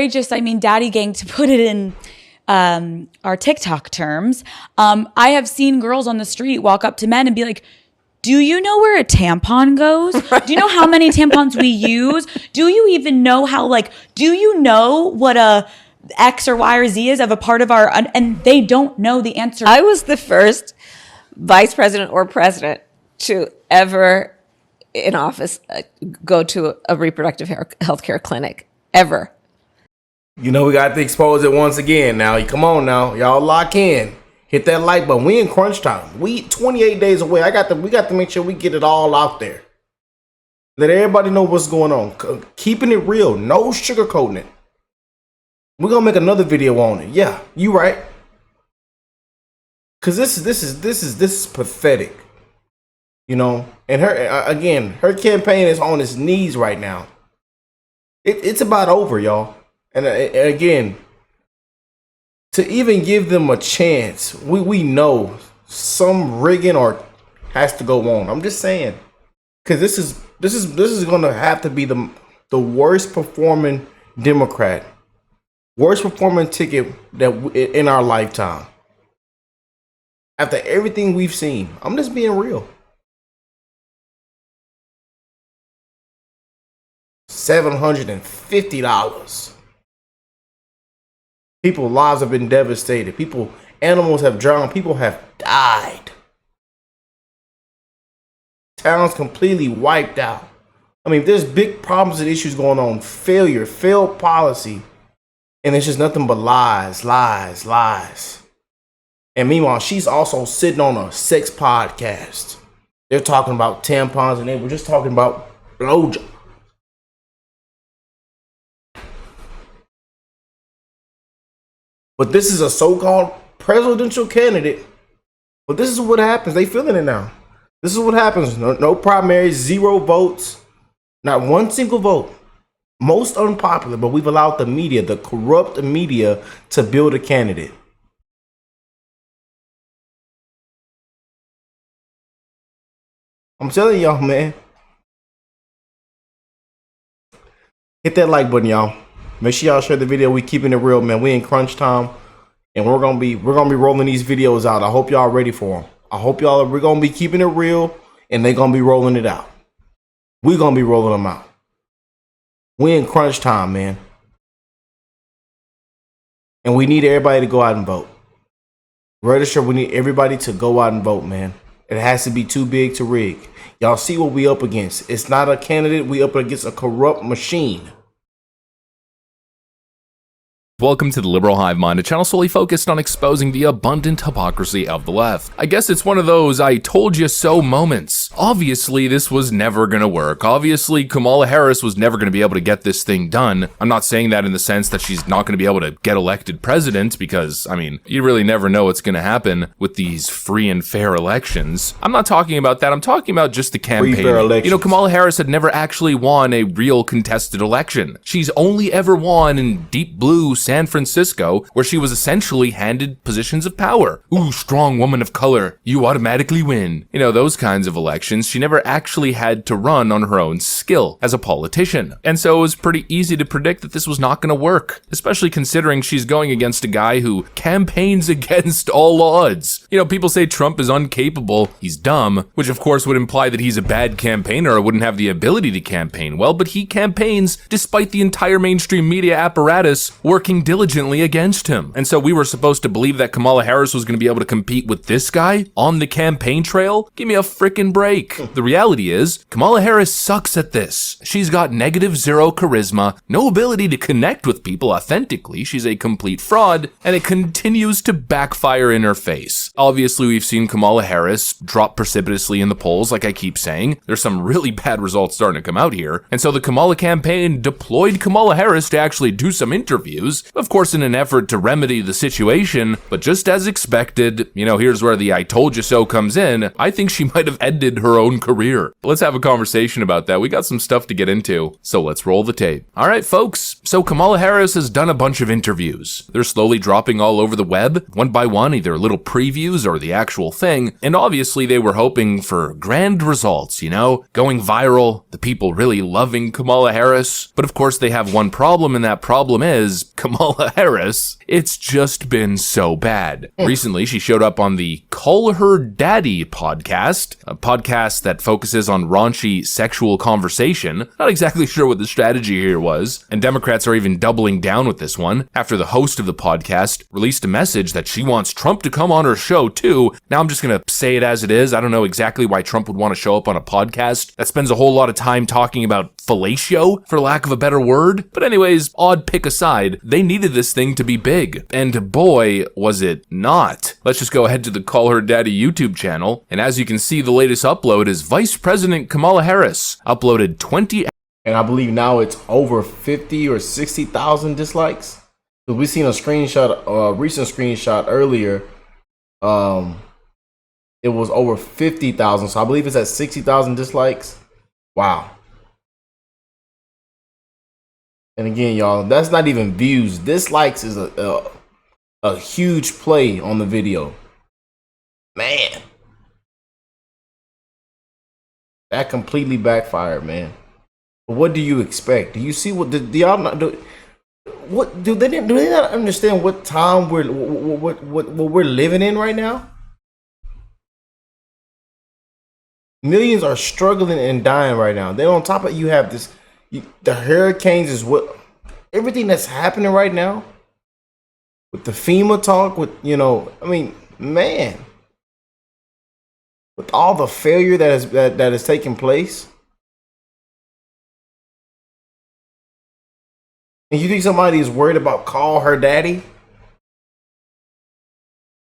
Just, I mean, daddy gang, to put it in our TikTok terms. I have seen girls on the street walk up to men and be like, do you know where a tampon goes? Do you know how many tampons we use? Do you even know how, like, do you know what a X or Y or Z is of a part of our, and they don't know the answer. I was the first vice president or president to ever in office go to a reproductive health care clinic, ever. You know, we got to expose it once again now. Come on now. Y'all lock in. Hit that like button. We in crunch time. We 28 days away. We got to make sure we get it all out there. Let everybody know what's going on. Keeping it real. No sugarcoating it. We're going to make another video on it. Yeah, you right. Cause this is pathetic. You know, and her campaign is on its knees right now. It's about over, y'all. And again, to even give them a chance, we know some rigging or has to go on. I'm just saying, because this is going to have to be the worst performing Democrat, worst performing ticket that in our lifetime. After everything we've seen, I'm just being real. $750. People's lives have been devastated. Animals have drowned. People have died. Towns completely wiped out. I mean, there's big problems and issues going on. Failed policy. And it's just nothing but lies. And meanwhile, she's also sitting on a sex podcast. They're talking about tampons and they were just talking about blowjobs. But this is a so-called presidential candidate. But this is what happens. They feeling it now. This is what happens. No primaries, 0 votes, not one single vote. Most unpopular, but we've allowed the media, the corrupt media, to build a candidate. I'm telling y'all, man. Hit that like button, y'all. Make sure y'all share the video. We keeping it real, man. We in crunch time, and we're gonna be rolling these videos out. I hope y'all ready for them. We're gonna be keeping it real, and they're gonna be rolling it out. We're gonna be rolling them out. We in crunch time, man, and we need everybody to go out and vote. Register. We need everybody to go out and vote, man. It has to be too big to rig. Y'all see what we up against. It's not a candidate. We up against a corrupt machine. Welcome to the Liberal Hive Mind, a channel solely focused on exposing the abundant hypocrisy of the left. I guess it's one of those I told you so moments. Obviously, this was never gonna work. Obviously, Kamala Harris was never gonna be able to get this thing done. I'm not saying that in the sense that she's not gonna be able to get elected president, because, I mean, you really never know what's gonna happen with these free and fair elections. I'm not talking about that. I'm talking about just the campaign. You know, Kamala Harris had never actually won a real contested election. She's only ever won in deep blue San Francisco, where she was essentially handed positions of power. Ooh, strong woman of color, you automatically win. You know, those kinds of elections. She never actually had to run on her own skill as a politician. And so it was pretty easy to predict that this was not going to work, especially considering she's going against a guy who campaigns against all odds. You know, people say Trump is incapable, he's dumb, which of course would imply that he's a bad campaigner or wouldn't have the ability to campaign well, but he campaigns despite the entire mainstream media apparatus working diligently against him. And so we were supposed to believe that Kamala Harris was going to be able to compete with this guy on the campaign trail? Give me a freaking break. The reality is, Kamala Harris sucks at this. She's got -0 charisma, no ability to connect with people authentically. She's a complete fraud, and it continues to backfire in her face. Obviously, we've seen Kamala Harris drop precipitously in the polls, like I keep saying. There's some really bad results starting to come out here. And so the Kamala campaign deployed Kamala Harris to actually do some interviews, of course in an effort to remedy the situation, but just as expected, you know, here's where the I told you so comes in. I think she might have ended her own career. Let's have a conversation about that. We got some stuff to get into, so let's roll the tape. All right, folks, so Kamala Harris has done a bunch of interviews. They're slowly dropping all over the web, one by one, either little previews interviews or the actual thing, and obviously they were hoping for grand results, you know, going viral, the people really loving Kamala Harris. But of course they have one problem, and that problem is Kamala Harris. It's just been so bad. Recently, she showed up on the Call Her Daddy podcast, a podcast that focuses on raunchy sexual conversation. Not exactly sure what the strategy here was, and Democrats are even doubling down with this one after the host of the podcast released a message that she wants Trump to come on her show too. Now I'm just gonna say it as it is. I don't know exactly why Trump would want to show up on a podcast that spends a whole lot of time talking about fellatio, for lack of a better word. But anyways, odd pick aside, they needed this thing to be big, and boy, was it not. Let's just go ahead to the Call Her Daddy YouTube channel, and as you can see, the latest upload is Vice President Kamala Harris uploaded 20. And I believe now it's over 50 or 60,000 dislikes. So we seen a screenshot, recent screenshot earlier. It was over 50,000. So I believe it's at 60,000 dislikes. Wow. And again, y'all, that's not even views. Dislikes is a huge play on the video. Man. That completely backfired, man. But what do you expect? Do you see what do y'all not do? What do they not understand what time what we're living in right now? Millions are struggling and dying right now. Then on top of it, you have this, the hurricanes is what everything that's happening right now. With the FEMA talk, with I mean, man, with all the failure that is taking place. And you think somebody is worried about Call Her Daddy?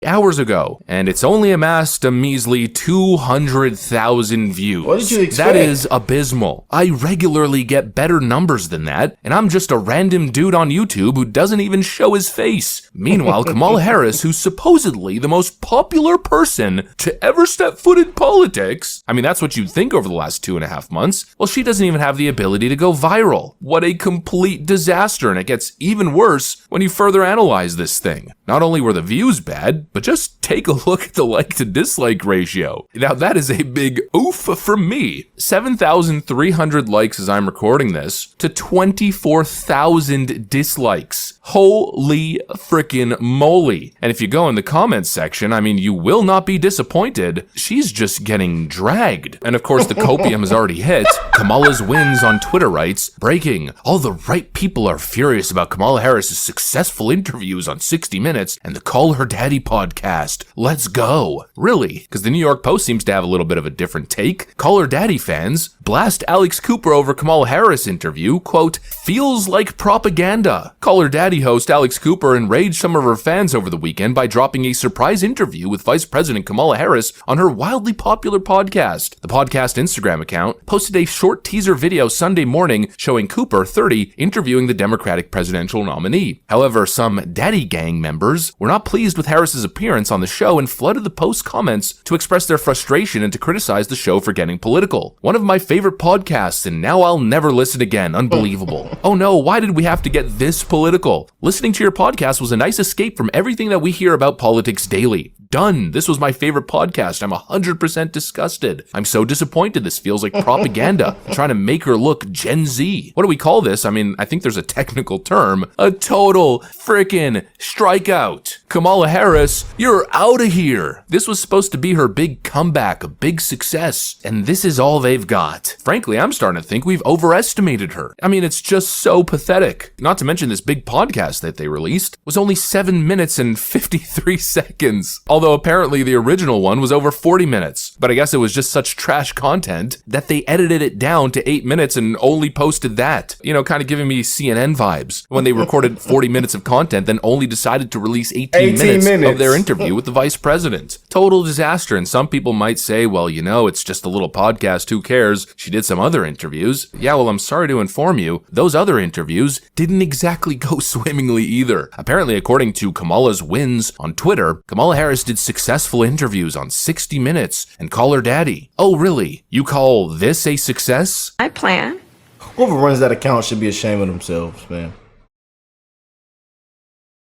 Hours ago, and it's only amassed a measly 200,000 views. What did you expect? That is abysmal. I regularly get better numbers than that, and I'm just a random dude on YouTube who doesn't even show his face. Meanwhile, Kamala Harris, who's supposedly the most popular person to ever step foot in politics, I mean, that's what you'd think over the last 2.5 months, well, she doesn't even have the ability to go viral. What a complete disaster, and it gets even worse when you further analyze this thing. Not only were the views bad, but just take a look at the like to dislike ratio. Now that is a big oof from me. 7,300 likes as I'm recording this to 24,000 dislikes. Holy frickin' moly. And if you go in the comments section, I mean, you will not be disappointed. She's just getting dragged. And of course, the copium has already hit. Kamala's wins on Twitter writes, breaking, all the right people are furious about Kamala Harris's successful interviews on 60 Minutes and the Call Her Daddy podcast. Let's go. Really? Because the New York Post seems to have a little bit of a different take. Call Her Daddy fans blast Alex Cooper over Kamala Harris interview, quote, feels like propaganda. Call Her Daddy host Alex Cooper enraged some of her fans over the weekend by dropping a surprise interview with Vice President Kamala Harris on her wildly popular podcast. The podcast Instagram account posted a short teaser video Sunday morning showing Cooper, 30, interviewing the Democratic presidential nominee. However, some Daddy Gang members were not pleased with Harris's appearance on the show and flooded the post comments to express their frustration and to criticize the show for getting political. One of my favorite podcasts, and now I'll never listen again. Unbelievable. Oh no, why did we have to get this political? Listening to your podcast was a nice escape from everything that we hear about politics daily. Done. This was my favorite podcast. I'm 100% disgusted. I'm so disappointed. This feels like propaganda. I'm trying to make her look Gen Z. What do we call this? I mean, I think there's a technical term. A total frickin' strikeout. Kamala Harris, you're out of here. This was supposed to be her big comeback, a big success, and this is all they've got. Frankly, I'm starting to think we've overestimated her. I mean, it's just so pathetic. Not to mention this big podcast that they released was only 7 minutes and 53 seconds. Although apparently the original one was over 40 minutes. But I guess it was just such trash content that they edited it down to 8 minutes and only posted that. You know, kind of giving me CNN vibes when they recorded 40 minutes of content, then only decided to release 18 minutes of their interview with the vice president. Total disaster. And some people might say, well, you know, it's just a little podcast. Who cares? She did some other interviews. Yeah, well, I'm sorry to inform you, those other interviews didn't exactly go swimmingly either. Apparently, according to Kamala's wins on Twitter, Kamala Harris did successful interviews on 60 Minutes and Call Her Daddy. Oh, really? You call this a success? I plan. Whoever runs that account should be ashamed of themselves, man.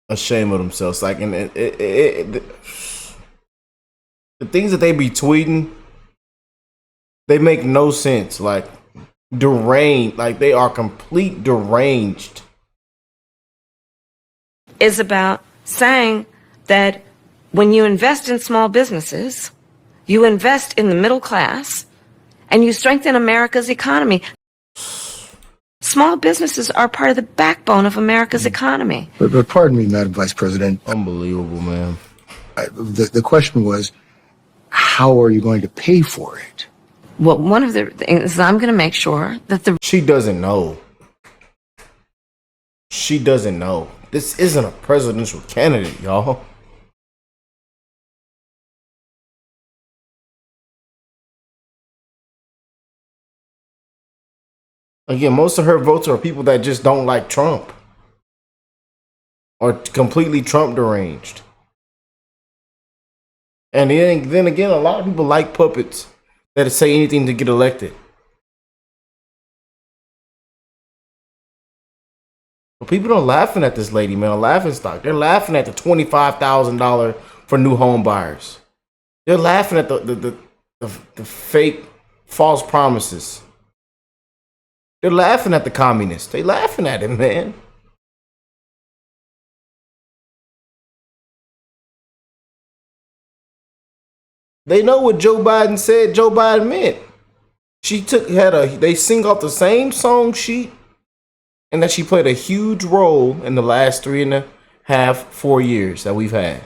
Ashamed of themselves. Like, and The things that they be tweeting, they make no sense. Like deranged, like they are complete deranged. Is about saying that when you invest in small businesses, you invest in the middle class, and you strengthen America's economy. Small businesses are part of the backbone of America's economy. But pardon me, Madam Vice President. Unbelievable, man. The question was, how are you going to pay for it? Well, one of the things is I'm going to make sure that She doesn't know. She doesn't know. This isn't a presidential candidate, y'all. Again, most of her votes are people that just don't like Trump or completely Trump deranged. And then again, a lot of people like puppets that say anything to get elected. But people are laughing at this lady, man. A laughing stock. They're laughing at the $25,000 for new home buyers. They're laughing at the fake false promises. They're laughing at the communists. They laughing at him, man. They know what Joe Biden said Joe Biden meant. They sing off the same song sheet, and that she played a huge role in the last 3.5, 4 years that we've had.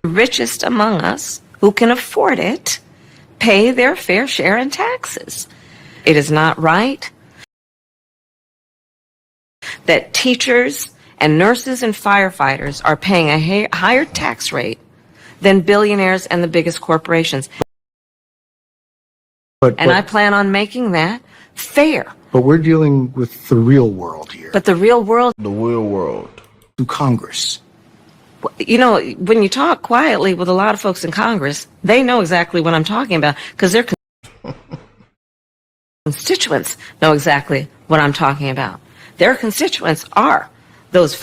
the richest among us who can afford it pay their fair share in taxes. It is not right that teachers and nurses and firefighters are paying a higher tax rate than billionaires and the biggest corporations. And I plan on making that fair. But we're dealing with the real world here. But the real world, The real world. Through Congress. you know, when you talk quietly with a lot of folks in Congress, they know exactly what I'm talking about because their constituents know exactly what I'm talking about. Their constituents are those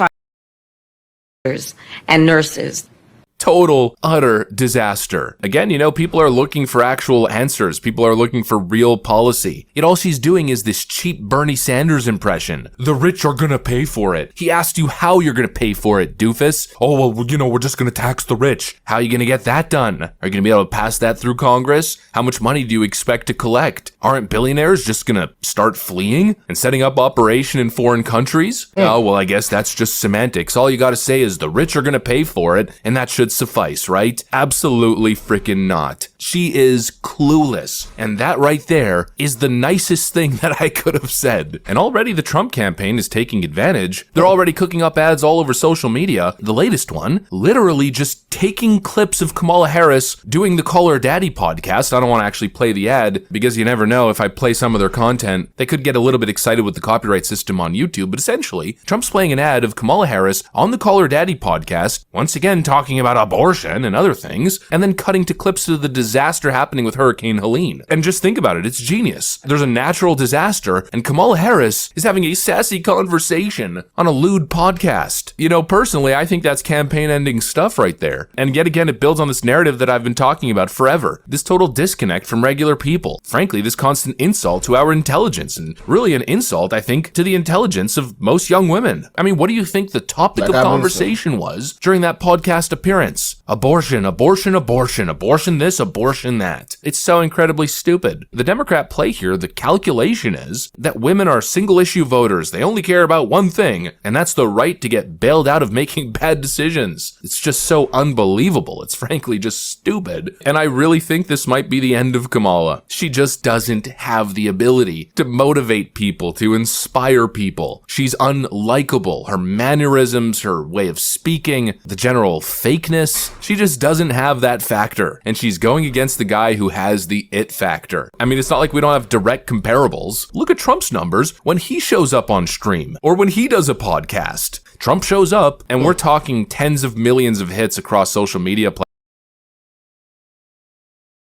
firefighters and nurses. Total, utter disaster. Again, you know, people are looking for actual answers. People are looking for real policy. Yet all she's doing is this cheap Bernie Sanders impression. The rich are gonna pay for it. He asked you how you're gonna pay for it, doofus. Oh, well, you know, we're just gonna tax the rich. How are you gonna get that done? Are you gonna be able to pass that through Congress? How much money do you expect to collect? Aren't billionaires just gonna start fleeing and setting up operation in foreign countries? Oh, well, I guess that's just semantics. All you gotta say is the rich are gonna pay for it, and that should suffice, right? Absolutely freaking not. She is clueless. And that right there is the nicest thing that I could have said. And already the Trump campaign is taking advantage. They're already cooking up ads all over social media. The latest one, literally just taking clips of Kamala Harris doing the Call Her Daddy podcast. I don't want to actually play the ad because you never know, if I play some of their content, they could get a little bit excited with the copyright system on YouTube. But essentially, Trump's playing an ad of Kamala Harris on the Call Her Daddy podcast, once again talking about abortion and other things, and then cutting to clips of the disaster happening with Hurricane Helene. And just think about it, it's genius. There's a natural disaster, and Kamala Harris is having a sassy conversation on a lewd podcast. You know, personally, I think that's campaign-ending stuff right there. And yet again, it builds on this narrative that I've been talking about forever. This total disconnect from regular people. Frankly, this constant insult to our intelligence, and really an insult, I think, to the intelligence of most young women. I mean, what do you think the topic of conversation was during that podcast appearance? Abortion, abortion, abortion, abortion this, abortion that. It's so incredibly stupid. The Democrat play here, the calculation is that women are single issue voters. They only care about one thing, and that's the right to get bailed out of making bad decisions. It's just so unbelievable. It's frankly just stupid. And I really think this might be the end of Kamala. She just doesn't have the ability to motivate people, to inspire people. She's unlikable. Her mannerisms, her way of speaking, the general fakeness, she just doesn't have that factor. And she's going against the guy who has the it factor. I mean, it's not like we don't have direct comparables. Look at Trump's numbers when he shows up on stream or when he does a podcast. Trump shows up and we're talking tens of millions of hits across social media platforms.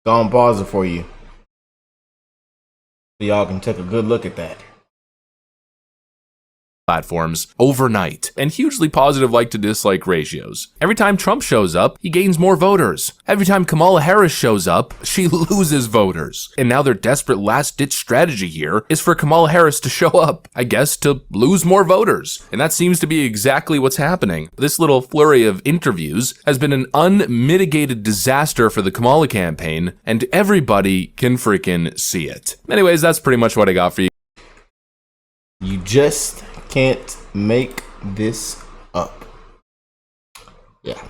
Go and pause it for you, so y'all can take a good look at that. platforms overnight, and hugely positive like to dislike ratios. Every time Trump shows up, he gains more voters. Every time Kamala Harris shows up, she loses voters. And now their desperate last-ditch strategy here is for Kamala Harris to show up, I guess, to lose more voters. And that seems to be exactly what's happening. This little flurry of interviews has been an unmitigated disaster for the Kamala campaign, and everybody can freaking see it. Anyways, that's pretty much what I got for you. You just can't make this up. Yeah.